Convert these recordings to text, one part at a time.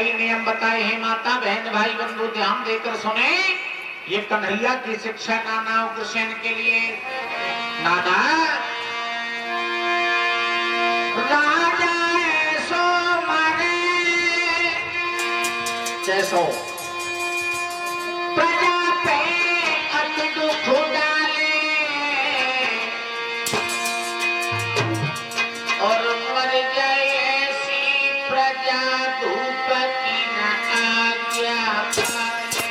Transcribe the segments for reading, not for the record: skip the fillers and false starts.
कई नियम बताए हैं। माता बहन भाई बंधु ध्यान देकर सुने। ये कन्हैया की शिक्षा नाना उग्रसेन के लिए। नाना राजा ऐसो मारे जैसो प्रजा पे अति दुख डाले और मर जाए ऐसी प्रजा धूप की न आज्ञा पाले।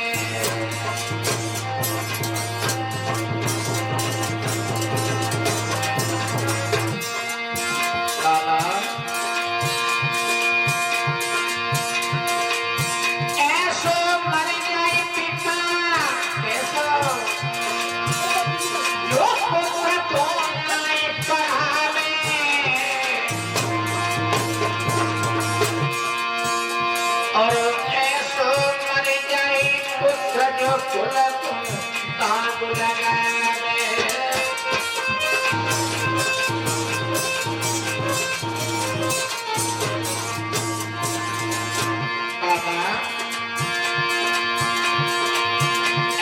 ऐसो मर जाए पिता कैसो जो पुत्र तो नहीं पढ़ावे और ऐसो मर जाए पुत्र जो कुल तुम दाग लगावे।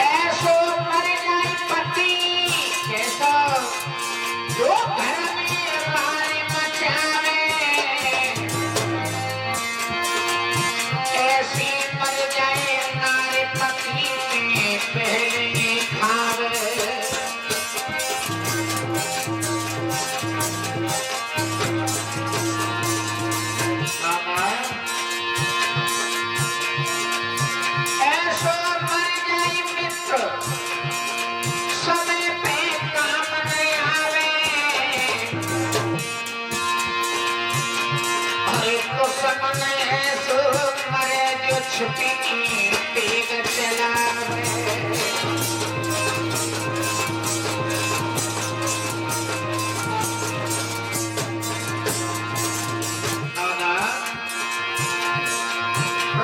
ऐसो मर जाए पति कैसो जो घर में मार मचावे ऐसी मर जाए नारी पति के पहले खावे। ऐसो मर जाए मित्र समय पे काम नहीं आवे अरे तो समन ऐसो मरे जो छुपी तेग चलावे।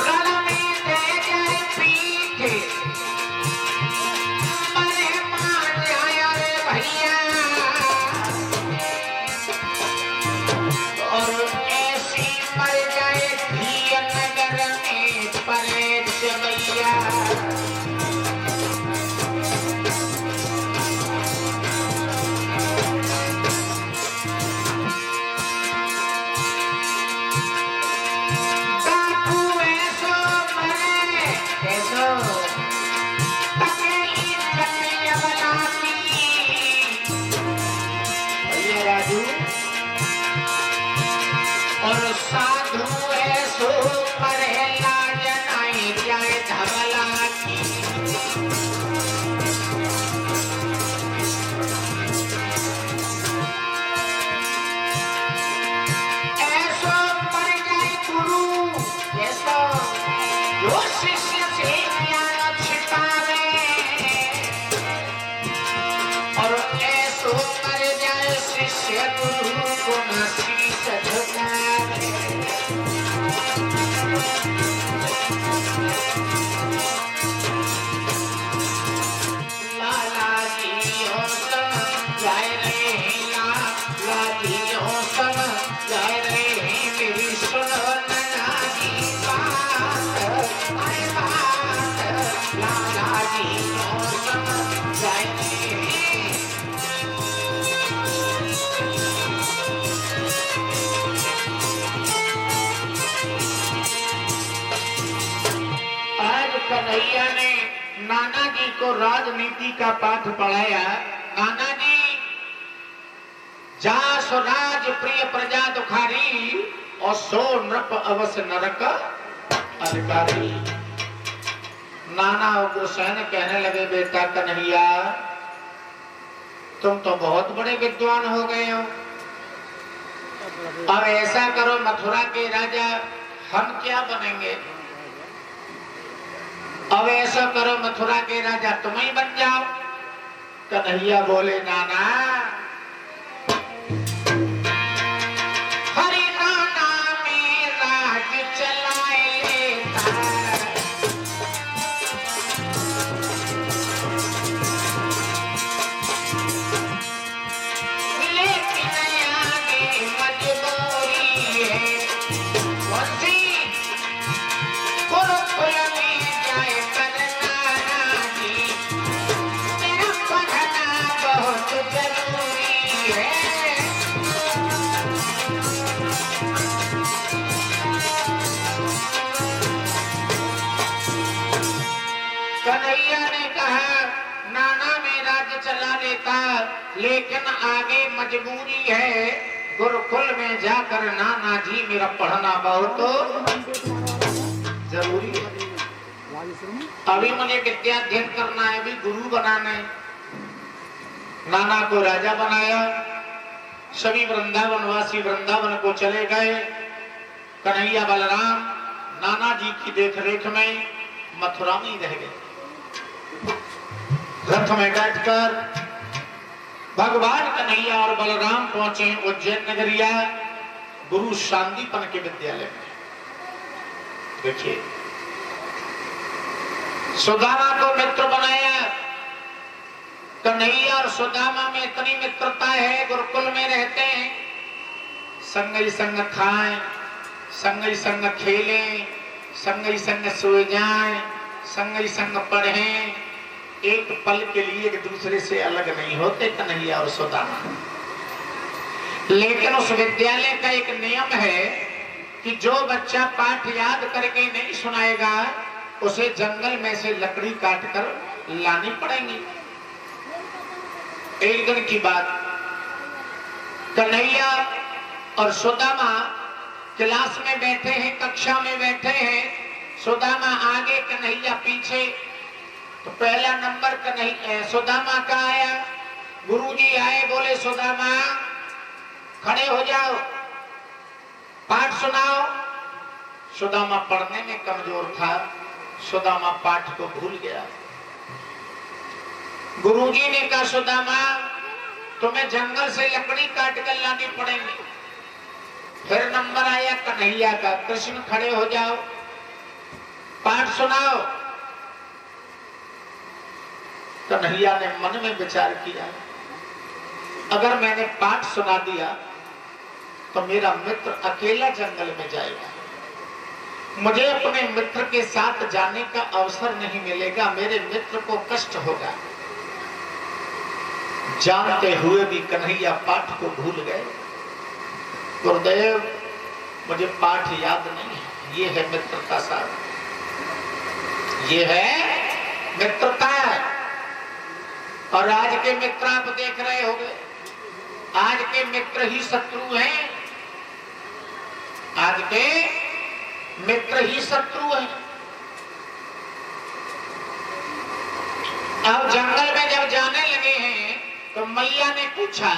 रण में दे जाए पीठ मरे मान जाए रे भैया और ऐसी मर जाए धिया नगर में परे चवैया। डाकू ऐसो मरे कैसो तकेली कन्हैया बनाती भैया राजू और साधु ऐसो मरे लाज नहीं जाए धवला की। ऐसो मर जाए गुरु कैसो जो शिष्य से ज्ञान छिपावे और ऐसो मर जाए शिष्य गुरु को न शीश झुकावे। लाला जी हो सब जाए रहे हैं लाला जी हो सब जाए रहे हैं मेरी सुनो नन्हा जी बात आए बात लाला जी हो सब जाए रहे हैं। आज कन्हैया ने नाना जी को राजनीति का पाठ पढ़ाया। नाना जी जास राज प्रिय प्रजा दुखारी और सो नृप अवश्य नरक अधिकारी। नाना उग्रसेन कहने लगे बेटा कन्हैया तुम तो बहुत बड़े विद्वान हो गए हो। अब ऐसा करो मथुरा के राजा हम क्या बनेंगे। अब ऐसा करो मथुरा के राजा तुम ही बन जाओ। कन्हैया बोले नाना हरि नाना में राज चलाए लेता लेकिन आगे मजबूरी है। लेकिन आगे मजबूरी है, गुरुकुल में जाकर नाना जी मेरा पढ़ना बहुत जरूरी है। अभी मुझे विद्या अध्ययन करना है, अभी गुरु बनाना है। नाना को राजा बनाया, सभी वृंदावनवासी वृंदावन को चले गए। कन्हैया बलराम नाना जी की देखरेख में मथुरा में रह गए। रथ में बैठकर भगवान कन्हैया और बलराम पहुंचे उज्जैन नगरिया गुरु शांतिपन के विद्यालय में। देखिए, सुदामा को मित्र बनाया। कन्हैया और सुदामा में इतनी मित्रता है, गुरुकुल में रहते हैं, संग ही संग खाएं, संग ही संग खेलें, संग ही संग सोए जाएं, संग ही संग पढ़ें, एक पल के लिए एक दूसरे से अलग नहीं होते कन्हैया और सुदामा। लेकिन उस विद्यालय का एक नियम है कि जो बच्चा पाठ याद करके नहीं सुनाएगा उसे जंगल में से लकड़ी काट कर लानी पड़ेगी। एक दिन की बात, कन्हैया और सुदामा क्लास में बैठे हैं, कक्षा में बैठे हैं, सुदामा आगे कन्हैया पीछे। तो पहला नंबर कन्हैया सुदामा का आया। गुरुजी आए, बोले सुदामा खड़े हो जाओ, पाठ सुनाओ। सुदामा पढ़ने में कमजोर था, सुदामा पाठ को भूल गया। गुरुजी ने कहा सुदामा तुम्हें जंगल से लकड़ी काट कर लानी पड़ेगी। फिर नंबर आया कन्हैया का, कृष्ण खड़े हो जाओ, पाठ सुनाओ। कन्हैया ने मन में विचार किया, अगर मैंने पाठ सुना दिया तो मेरा मित्र अकेला जंगल में जाएगा, मुझे अपने मित्र के साथ जाने का अवसर नहीं मिलेगा, मेरे मित्र को कष्ट होगा। जानते हुए भी कन्हैया पाठ को भूल गए। गुरुदेव मुझे पाठ याद नहीं है। ये है मित्रता साहब, ये है मित्रता। और आज के मित्र आप देख रहे होंगे, आज के मित्र ही शत्रु हैं, आज के मित्र ही शत्रु हैं। अब जंगल में जब जाने लगे हैं तो मैया ने पूछा,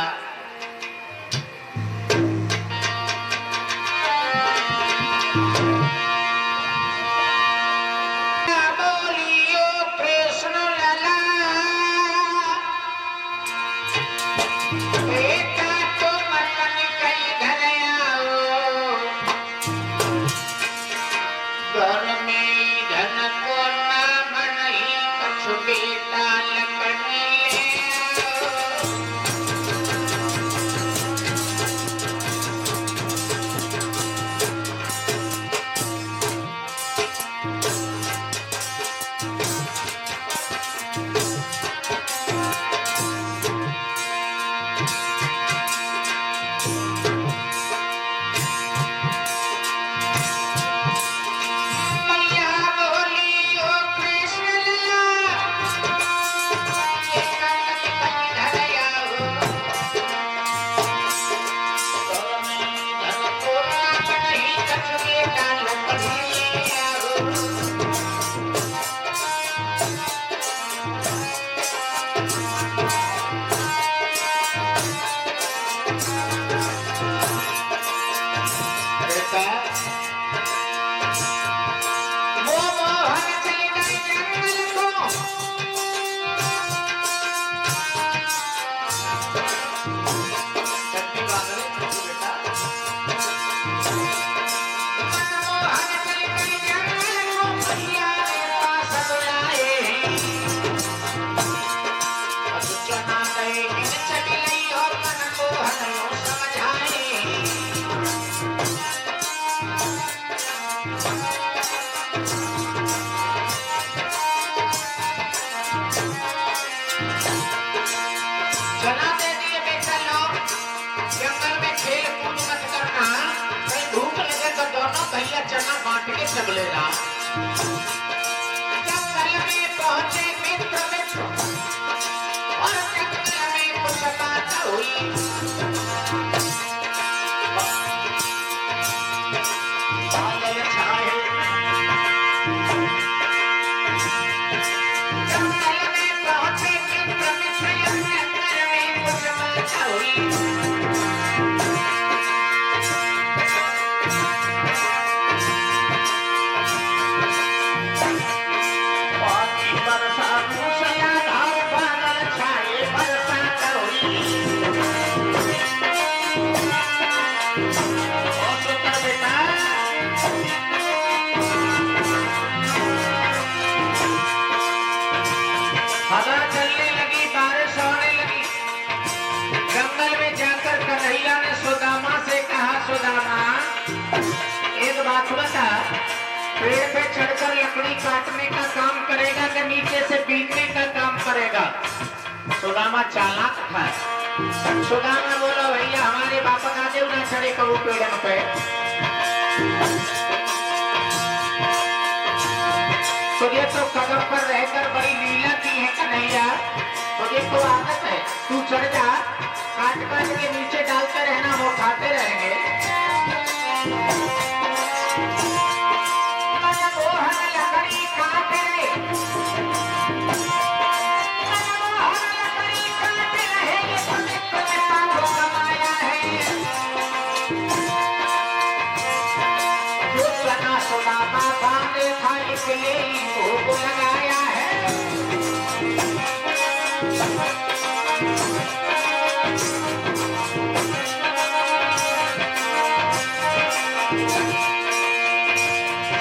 चना बांट के सब लेना। जंगल में पहुंचे मित्र मित्र और जंगल में कुछ बीतने का काम करेगा। सुदामा चालाक था। सुदामा बोला भैया हमारे बापा का देव ना चढ़े कबू पेड़न पे। तुझे तो कदम पर रहकर बड़ी लीला की है कन्हैया, तुझे तो आदत है, तू चढ़ जा, काट काट के नीचे डालते रहना, वो खाते रहेंगे। मनमोहन लकड़ी काट रहे, मनमोहन लकड़ी काट रहे, ये तो मित्रता को कमाया है। जो चना सुदामा बांधे था इसलिए भोग लगाया है।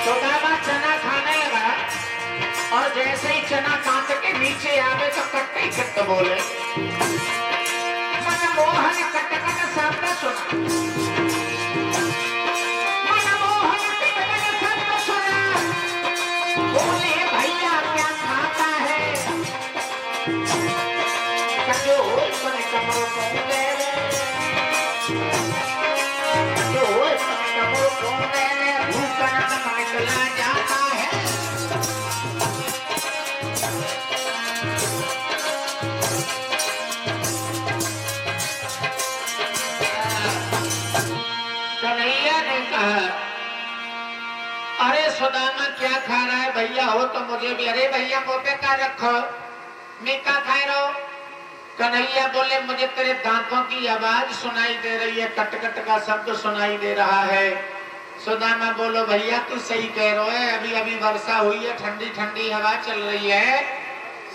सुदामा चना खाने लगा और जैसे ही चना कांट के नीचे आवे तो कट्टे कट्टे बोले। मनमोहन कट कट शब्द सुना, मनमोहन कट कट शब्द सुना, बोले भैया क्या खाता है। कहो इसमें कमरों को दे दे, कहो इसमें कमरों को दे दे, भूखा न निकला जाता है। कन्हैया ने कहा अरे सुदामा क्या खा रहा है भैया, हो तो मुझे भी। अरे भैया मोपे का रखो, मैं क्या खा रहा हूं। कन्हैया बोले मुझे तेरे दांतों की आवाज सुनाई दे रही है, कट कट का शब्द सुनाई दे रहा है। सुदामा बोलो भैया तू सही कह रहे है, अभी अभी वर्षा हुई है, ठंडी ठंडी हवा चल रही है,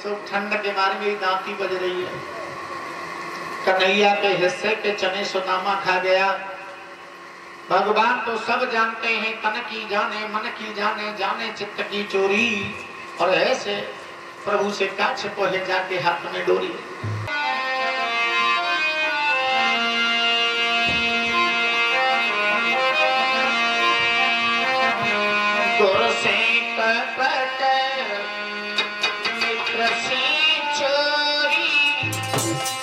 सब ठंड के मारे मेरी दांती बज रही है। कन्हैया के हिस्से के चने सुदामा खा गया। भगवान तो सब जानते हैं, तन की जाने मन की जाने, जाने चित्त की चोरी। और ऐसे प्रभु से क्या छिपो है जाके हाथ में डोरी। गुरु से कपट मित्र से चोरी,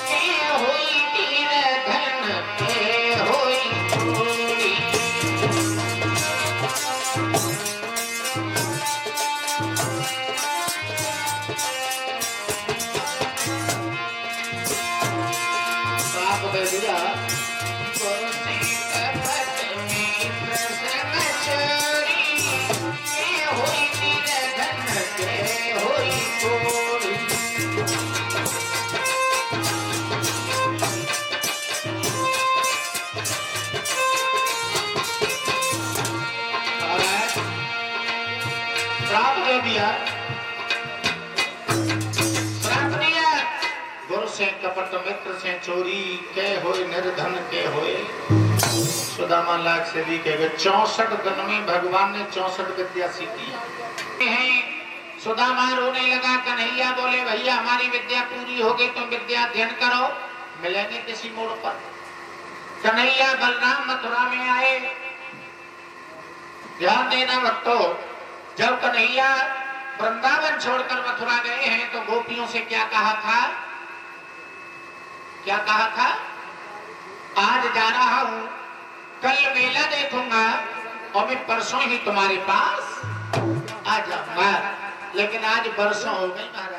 के हुई तीर धन के हुई चोरी। साफ दे दिया। गुरु से कपट मित्र से चोरी, के हुई तीर धन के हुई चोरी। श्राप दे दिया, श्राप दिया। गुरु से कपट मित्र से चोरी, के होए निर्धन के होए। सुदामा लाख से भी कह गए। 64 दिन में भगवान ने 64 विद्या सीखी है। सुदामा रोने लगा। कन्हैया बोले भैया हमारी विद्या पूरी हो गई, तुम विद्या अध्ययन करो, मिलेंगे किसी मोड़ पर। कन्हैया बलराम मथुरा में आए। ध्यान देना भक्तों, जब कन्हैया वृंदावन छोड़कर मथुरा गए हैं तो गोपियों से क्या कहा था, क्या कहा था, आज जा रहा हूं, कल मेला देखूंगा और मैं परसों ही तुम्हारे पास आ जाऊंगा। लेकिन आज बरसों हो गए महाराज।